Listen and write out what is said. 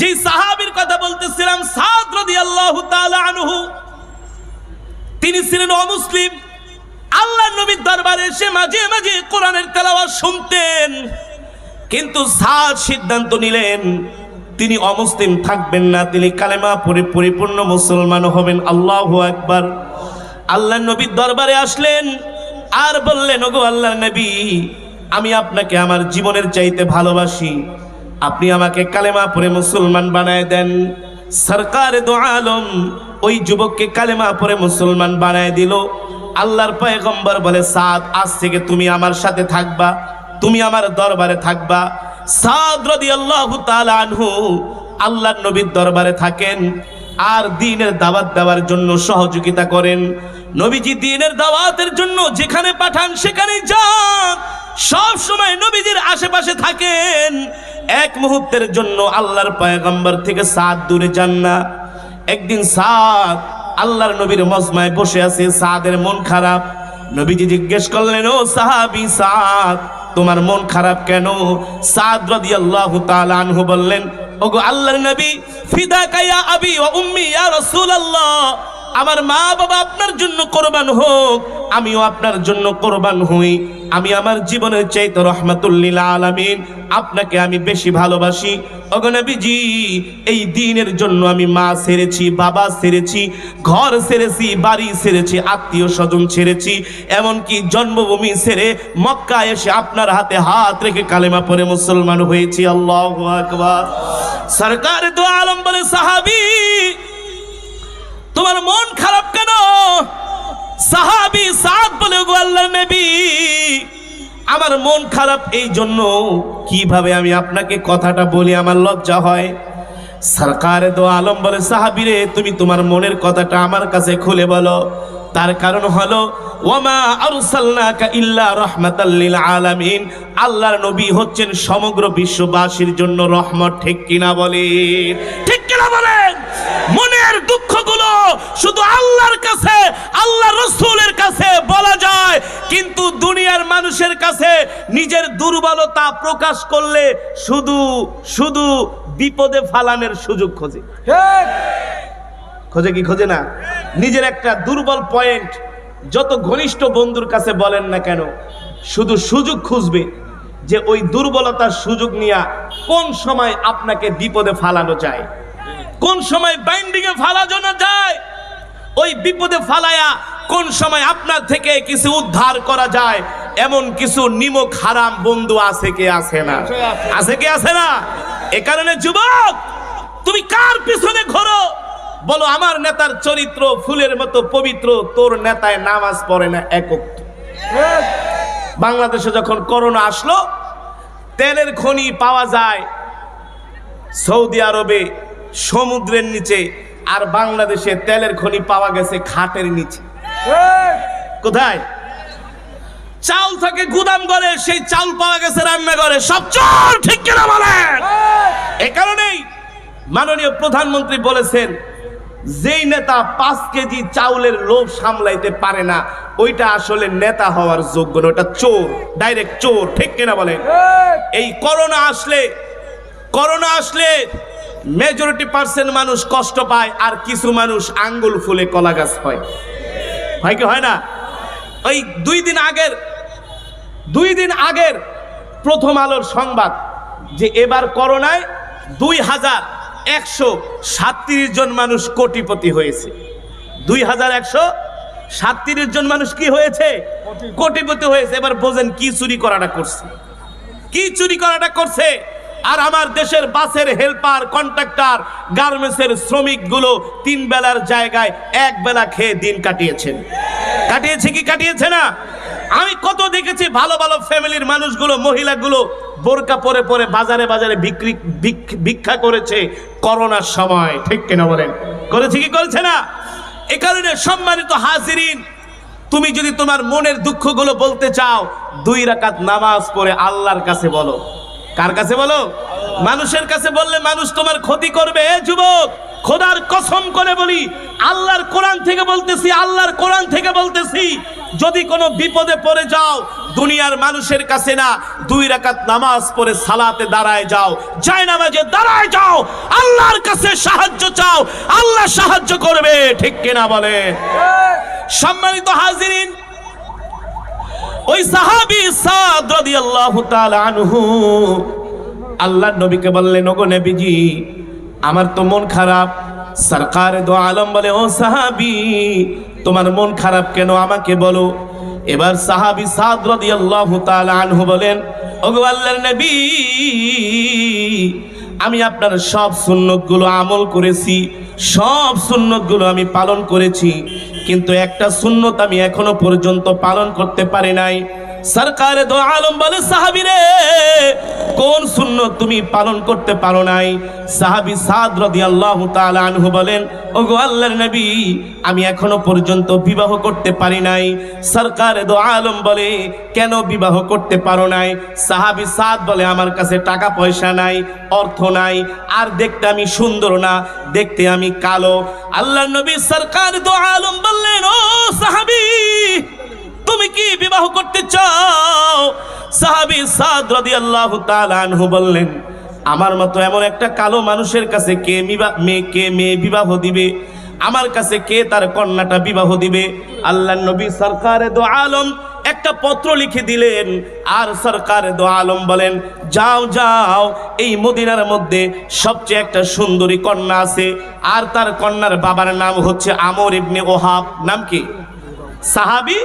যে সাহাবীর কথা বলতেছিলাম সাদ রাদিয়াল্লাহু তাআলা আনহু, তিনি ছিলেন অমুসলিম। আল্লাহর নবীর দরবারে এসে মাঝে মাঝে কোরআনের তেলাওয়াত শুনতেন, কিন্তু সাদ সিদ্ধান্ত নিলেন তিনি অমুসলিম থাকবেন না, তিনি কালেমা পড়ে পরিপূর্ণ মুসলমান হবেন। আল্লাহু আকবার। আল্লাহর নবীর দরবারে আসলেন আর বললেন, ওগো আল্লাহর নবী, আমি আপনাকে আমার জীবনের চাইতে ভালোবাসি, আপনি আমাকে কালেমা পড়ে মুসলমান বানায় দেন। সরকারে দো আলম ওই যুবককে কালেমা পড়ে মুসলমান বানায় দিল। আল্লাহর পয়গম্বর বলে, সাদ, আজ থেকে তুমি আমার সাথে থাকবা, তুমি আমার দরবারে থাকবা। সাদ রাদিয়াল্লাহু তাআলা আনহু আল্লাহর নবীর দরবারে থাকেন আর দ্বীনের দাওয়াত দেওয়ার জন্য সহযোগিতা করেন। নবীজি দ্বীনের দাওয়াতের জন্য যেখানে পাঠান সেখানেই যান, সব সময় নবীজির আশেপাশে থাকেন। এক মুহূর্তের জন্য আল্লাহর পয়গম্বর থেকে সাদ দূরে যান না। একদিন সাদ আল্লাহর নবীর মজমায় বসে আছে, সাদের মন খারাপ। নবীজি জিজ্ঞেস করলেন, ও সাহাবী সাদ, তোমার মন খারাপ কেন? সাদ রাদিয়াল্লাহু তাআলা আনহু বললেন, ওগো আল্লাহর নবী, ফিদাকা ইয়া আবি ওয়া উম্মি ইয়া রাসূলুল্লাহ, আমার মা বাবা আপনার জন্য কোরবান হোক, আমিও আপনার জন্য কোরবান হই। আমি আমার জীবনের চাইতে রহমাতুল লিল আলামিন আপনাকে আমি বেশি ভালোবাসি। ওগো নবীজি, এই দ্বীনের জন্য আমি মা ছেড়েছি, বাবা ছেড়েছি, ঘর ছেড়েছি, বাড়ি ছেড়েছি, আত্মীয় স্বজন ছেড়েছি, এমনকি জন্মভূমি ছেড়ে মক্কা এসে আপনার হাতে হাত রেখে কালেমা পড়ে মুসলমান হয়েছি। আল্লাহু আকবার। সরকার দো আলম বলে, সাহাবী, তোমার মন খারাপ কেন? সাহাবী সাদ বলে, ওগো আল্লাহর নবী, আমার মন খারাপ এই জন্য, কিভাবে আমি আপনাকে কথাটা বলি, আমার লজ্জা হয়। সরকারে দো আলম বলে, সাহাবীরে, তুমি তোমার মনের কথাটা আমার কাছে খুলে বলো। তার কারণ হলো, ওয়ামা আরসালনাকা ইল্লা রাহমাতাল লিল আলামিন, আল্লাহর নবী হচ্ছেন সমগ্র বিশ্ববাসীর জন্য রহমত। ঠিক কিনা বলেন? ঠিক কিনা বলেন? মনের দুঃখগুলো শুধু আল্লাহর কাছে, আল্লাহ রাসূলের কাছে বলা যায়, কিন্তু দুনিয়ার মানুষের কাছে নিজের দুর্বলতা প্রকাশ করলে শুধু শুধু বিপদে ফালানোর সুযোগ খোঁজে। খোঁজে কি খোঁজে না? নিজের একটা দুর্বল পয়েন্ট যত ঘনিষ্ঠ বন্ধুর কাছে বলেন না কেন, শুধু সুযোগ খুঁজবে যে ওই দুর্বলতার সুযোগ নিয়ে কোন সময় আপনাকে বিপদে ফালানো যায়, কোন সময় বাইন্ডিং এ ফালানো যায়, ওই বিপদে ফালায়া কোন সময় আপনার থেকে কিছু উদ্ধার করা যায়, এমন কিছু নিমক হারাম বন্ধু আছে কি আছে না? আছে কি আছে না? এ কারণে যুবক, তুমি কার পিছনে ঘোরো? বলো, আমার নেতার চরিত্র ফুলের মতো পবিত্র, তোর নেতায় নামাজ পড়ে না একক। বাংলাদেশে যখন করোনা আসলো, তেলের খনি পাওয়া যায় সৌদি আরবে সমুদ্রের নিচে, আর বাংলাদেশে তেলের খনি পাওয়া গেছে খাটের নিচে। কোথায়? চাউল থাকে গুদাম ঘরে, সেই চাউল পাওয়া গেছে রান্নাঘরে। সব চোর। ঠিক কিনা বলেন? এ কারণেই মাননীয় প্রধানমন্ত্রী বলেছেন, যেই নেতা 5 কেজি চাউলের লোভ সামলাইতে পারে না, ওইটা আসলে নেতা হওয়ার যোগ্য না, ওটা চোর, ডাইরেক্ট চোর। ঠিক কিনা বলেন? এই করোনা আসলে মেজরিটি পার্সেন্ট মানুষ কষ্ট পায়, আর কিছু মানুষ আঙ্গুল ফুলে কলা গাছ হয়। হয় কি হয় না? ওই 2 দিন আগের প্রথম আলোর সংবাদ যে এবার করোনায় 2137 জন মানুষ কোটিপতি হয়েছে। 2137 জন মানুষ কি হয়েছে? কোটিপতি হয়েছে। এবার বোঝেন কি চুরি করাটা করছে, কি চুরি করাটা করছে। আর আমার দেশের বাসের হেল্পার, কন্ট্রাক্টর, গার্মেন্টসের শ্রমিকগুলো 3 বেলার জায়গায় 1 বেলা খেয়ে দিন কাটিয়েছেন। কাটিয়েছে কি কাটিয়েছে না? আমি কত দেখেছি ভালো ভালো ফ্যামিলির মানুষগুলো, মহিলাগুলো বোরকা পরে পরে বাজারে বাজারে ভিক্ষা করেছে করোনার সময়। ঠিক কিনা বলেন? করেছে কি করেছে না? এ কারণে সম্মানিত হাজিরিন, তুমি যদি তোমার মনের দুঃখগুলো বলতে চাও, 2 রাকাত নামাজ পড়ে আল্লাহর কাছে বলো। কার কাছে বলো? মানুষের কাছে বললে মানুষ তোমার ক্ষতি করবে। যুবক, খোদার কসম করে বলি, আল্লাহর কোরআন থেকে বলতেছি, আল্লাহর কোরআন থেকে বলতেছি, যদি কোনো বিপদে পড়ে যাও, দুনিয়ার মানুষের কাছে না, 2 রাকাত নামাজ পড়ে সালাতে দাঁড়ায় যাও, জায়নামাজে দাঁড়ায় যাও, আল্লাহ কাছে সাহায্য চাও, আল্লাহ সাহায্য করবে, ঠিক কিনা বলে? সম্মানিত হাজিরিন, ওই সাহাবী সাদ রাদিয়াল্লাহু তাআলা আনহু আল্লাহর নবীকে বললেন, ওগো নবীজি, আমার তো মন খারাপ। সরকারে দো আলম বলে, ও সাহাবী, তোমার মন খারাপ কেন, আমাকে বলো। এবার সাহাবী সাদ রাদিয়াল্লাহু তাআলা আনহু বলেন, ওগো আল্লাহর নবী, আমি আপনার সব সুন্নতগুলো আমল করেছি, সব সুন্নতগুলো আমি পালন করেছি, কিন্তু একটা সুন্নত আমি এখনো পর্যন্ত পালন করতে পারি নাই। সরকারে দো আলম বলে, সাহাবী রে, কোন সুন্নত তুমি পালন করতে পারো নাই? সাহাবী সাদ রাদিয়াল্লাহু তাআলা আনহু বলেন, ওগো আল্লাহর নবী, আমি এখনো পর্যন্ত বিবাহ করতে পারি নাই। সরকারে দো আলম বলে, কেন বিবাহ করতে পারো নাই? সাহাবী সাদ বলে, আমার কাছে টাকা পয়সা নাই, অর্থ নাই, আর দেখতে আমি সুন্দর না, দেখতে আমি কালো। আল্লাহর নবী সরকারে দো আলম বললেন, ও সাহাবী, তুমি কি বিবাহ করতে চাও? সাহাবী সাদ রাদিয়াল্লাহু তাআলা আনহু বললেন, আমার মতো এমন একটা কালো মানুষের কাছে কে মেয়ে বিবাহ দিবে? আমার কাছে কে তার কন্যাটা বিবাহ দিবে? আল্লাহর নবী সরকারে দো আলম একটা পত্র লিখে দিলেন, আর সরকারে দো আলম বলেন, যাও যাও, এই মদিনার মধ্যে সবচেয়ে একটা সুন্দরী কন্যা আছে, আর তার কন্যার বাবার নাম হচ্ছে আমর ইবনে ওহাব। নাম কি? সাহাবী